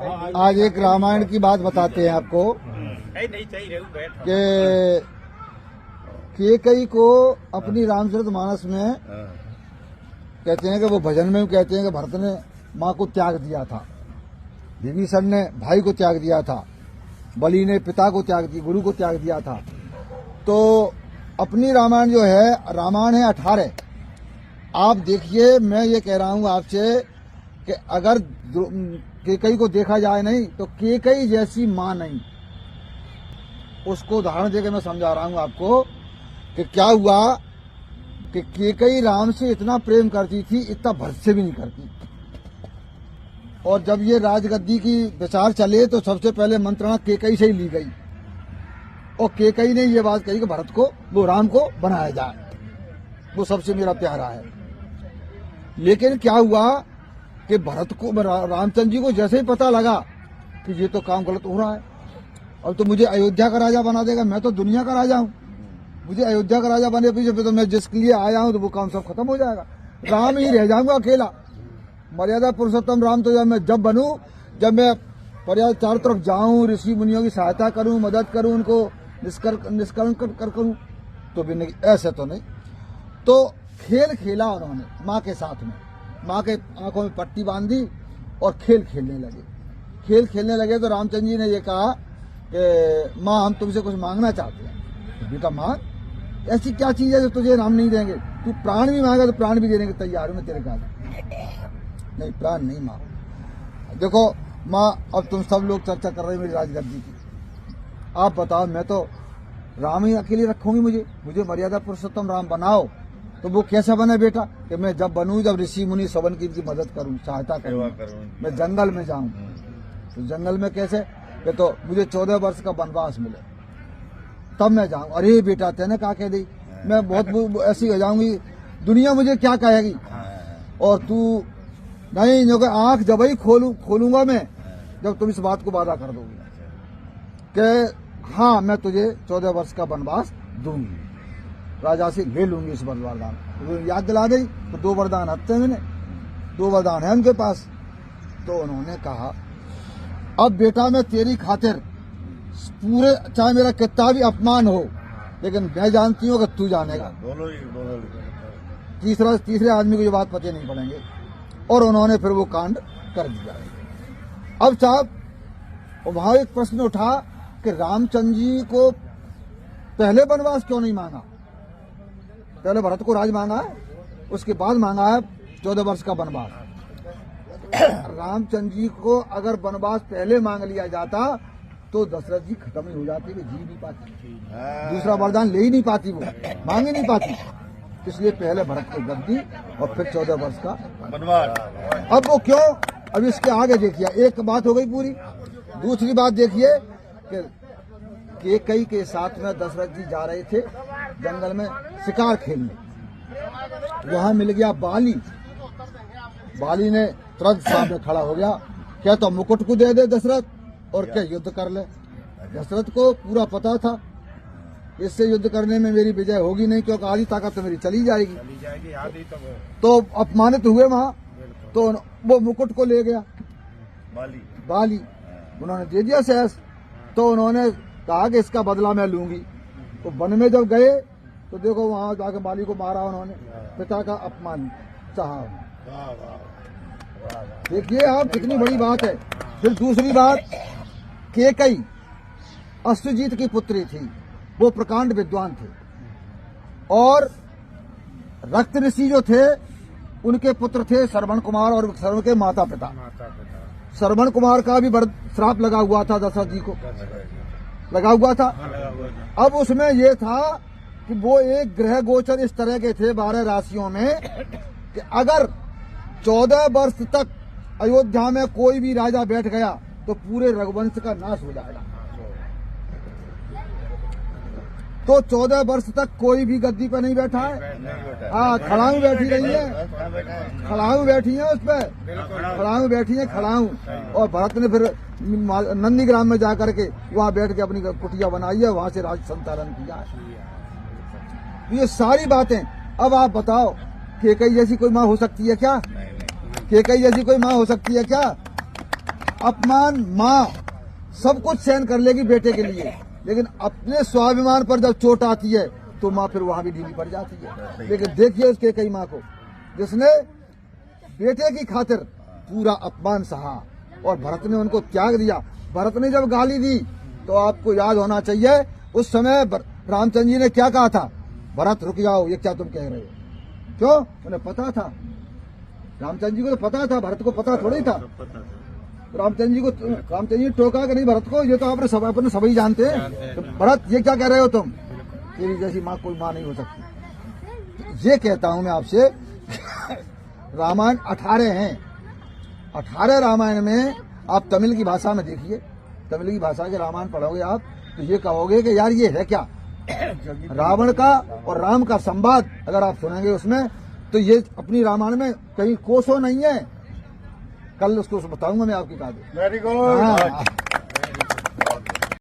आज एक रामायण की बात बताते हैं आपको कि कैकेयी को अपनी रामचरितमानस में कहते हैं कि वो भजन में कहते हैं कि भरत ने माँ को त्याग दिया था, विभीषण ने भाई को त्याग दिया था, बलि ने पिता को त्याग दिया, गुरु को त्याग दिया था। तो अपनी रामायण जो है, रामायण है 18। आप देखिए, मैं ये कह रहा हूं आपसे कि अगर कैकेयी को देखा जाए नहीं तो कैकेयी जैसी मां नहीं। उसको उदाहरण देकर मैं समझा रहा हूं आपको कि क्या हुआ कि कैकेयी राम से इतना प्रेम करती थी, इतना भरत से भी नहीं करती। और जब ये राजगद्दी की विचार चले तो सबसे पहले मंत्रणा कैकेयी से ही ली गई और कैकेयी ने ये बात कही कि भरत को, वो राम को बनाया जाए, वो सबसे मेरा प्यारा है। लेकिन क्या हुआ कि भरत को, रामचंद्र जी को जैसे ही पता लगा कि ये तो काम गलत हो रहा है, अब तो मुझे अयोध्या का राजा बना देगा, मैं तो दुनिया का राजा हूं, मुझे अयोध्या का राजा बने पीछे तो मैं जिसके लिए आया हूं तो वो काम सब खत्म हो जाएगा, राम ही रह जाऊंगा अकेला। मर्यादा पुरुषोत्तम राम तो जब बनूं, जब मैं पर्याय चारों तरफ जाऊं, ऋषि मुनियों की सहायता करूं, मदद करूं, उनको निष्करण करूं, तो भी नहीं, ऐसे तो नहीं। तो खेल खेला उन्होंने माँ के साथ में, माँ के आंखों में पट्टी बांधी और खेल खेलने लगे। तो रामचंद्र जी ने ये कहा कि माँ हम तुमसे कुछ मांगना चाहते हैं। तो बेटा मांग, ऐसी क्या चीज है जो तुझे राम नहीं देंगे? तू प्राण भी मांगा तो प्राण भी देने के तैयार हूं मैं तेरे का। नहीं, प्राण नहीं मांग। देखो माँ, अब तुम सब लोग चर्चा कर रहे हैं मेरी राजगद्दी की, आप बताओ, मैं तो राम ही अकेले रखूंगी, मुझे मर्यादा पुरुषोत्तम राम बनाओ। तो वो कैसा बने बेटा कि मैं जब बनूं, जब ऋषि मुनि सवन की मदद करूं, सहायता करूं, मैं जंगल में जाऊं। तो जंगल में कैसे कि तो मुझे 14 वर्ष का वनवास मिले तब मैं जाऊं। अरे बेटा तेने कहा कह दी, मैं बहुत ऐसी हो जाऊंगी, दुनिया मुझे क्या कहेगी, और तू नहीं, जो आंख जब ही खोलूंगा मैं जब तुम इस बात को वादा कर दोगे कि हाँ मैं तुझे 14 वर्ष का वनवास दूंगी, राजा से ले लूंगी इस वरदान। तो याद दिला गई तो 2 वरदान आते हैं, 2 वरदान है उनके पास। तो उन्होंने कहा अब बेटा मैं तेरी खातिर पूरे, चाहे मेरा कितना भी अपमान हो, लेकिन मैं जानती हूँ कि तू जानेगा। तीसरे आदमी को ये बात पता नहीं पड़ेंगे। और उन्होंने फिर वो कांड कर दिया। अब साहब वहां एक प्रश्न उठा कि रामचंद्र जी को पहले वनवास क्यों नहीं मांगा? पहले भरत को राज मांगा है, उसके बाद मांगा है 14 वर्ष का वनवास। रामचंद्र जी को अगर वनवास पहले मांग लिया जाता तो दशरथ जी खत्म ही हो जाती, जी नहीं पाती, दूसरा वरदान ले ही नहीं पाती, वो मांग ही नहीं पाती। इसलिए पहले भरत को गद्दी और फिर 14 वर्ष का वनवास। अब वो क्यों? अब इसके आगे देखिए, एक बात हो गई पूरी। दूसरी बात देखिए कि कैकेयी के साथ में दशरथ जी जा रहे थे जंगल में शिकार खेलने, वहां मिल गया बाली। बाली ने तुरंत सामने खड़ा हो गया, क्या तो मुकुट को दे दे दशरथ और क्या युद्ध कर ले। दशरथ को पूरा पता था इससे युद्ध करने में मेरी विजय होगी नहीं, क्योंकि आधी ताकत तो मेरी चली जाएगी। तो अपमानित हुए वहां, तो वो मुकुट को ले गया बाली, उन्होंने दे दिया सहस। तो उन्होंने कहा कि इसका बदला मैं लूंगी। तो वन में जब गए तो देखो वहां जाके बाली को मारा उन्होंने, पिता का अपमान चाहा। देखिए आप कितनी बड़ी बात है। फिर दूसरी बात, कैकेयी अश्वजीत की पुत्री थी, वो प्रकांड विद्वान थे, और रक्त ऋषि जो थे उनके पुत्र थे श्रवण कुमार और श्रवण के माता पिता। श्रवण कुमार का भी श्राप लगा हुआ था, दशरथ जी को लगा हुआ था। अब उसमें यह था कि वो एक ग्रह गोचर इस तरह के थे 12 राशियों में कि अगर 14 वर्ष तक अयोध्या में कोई भी राजा बैठ गया तो पूरे रघुवंश का नाश हो जाएगा। तो 14 वर्ष तक कोई भी गद्दी पर नहीं बैठा है। हाँ, खड़ाऊ बैठी रही है, खड़ाऊ बैठी है, उस पर खड़ाऊ बैठी है, खड़ाऊ। और भरत ने फिर नंदीग्राम में जाकर के वहां बैठ के अपनी कुटिया बनाई है, वहां से राज संचालन किया है। ये सारी बातें। अब आप बताओ, कैकेयी जैसी कोई माँ हो सकती है क्या? कैकेयी जैसी कोई माँ हो सकती है क्या? अपमान माँ सब कुछ सहन कर लेगी बेटे के लिए, लेकिन अपने स्वाभिमान पर जब चोट आती है तो माँ फिर वहां भी ढीली पड़ जाती है। लेकिन देखिए उसके कई माँ को, जिसने बेटे की खातिर पूरा अपमान सहा और भरत ने उनको त्याग दिया। भरत ने जब गाली दी तो आपको याद होना चाहिए उस समय रामचंद्र जी ने क्या कहा था, भरत रुक जाओ, ये क्या तुम कह रहे हो? क्यों? उन्हें पता था, रामचंद्र जी को तो पता था, भरत को पता थोड़ी था। रामचंद्र जी टोका कि नहीं भरत को, ये तो आपने सभी जानते हैं। तो भरत ये क्या कह रहे हो तुम, तेरी जैसी माँ कोई माँ नहीं हो सकती। ये कहता हूं मैं आपसे रामायण 18 हैं, 18 रामायण में आप तमिल की भाषा में देखिए, तमिल की भाषा के रामायण पढ़ोगे आप तो ये कहोगे कि यार ये है क्या। रावण का और राम का संवाद अगर आप सुनेंगे उसमें तो ये अपनी रामायण में कहीं कोसों नहीं है। कल उसको बताऊंगा मैं आपकी कहानी। Very good.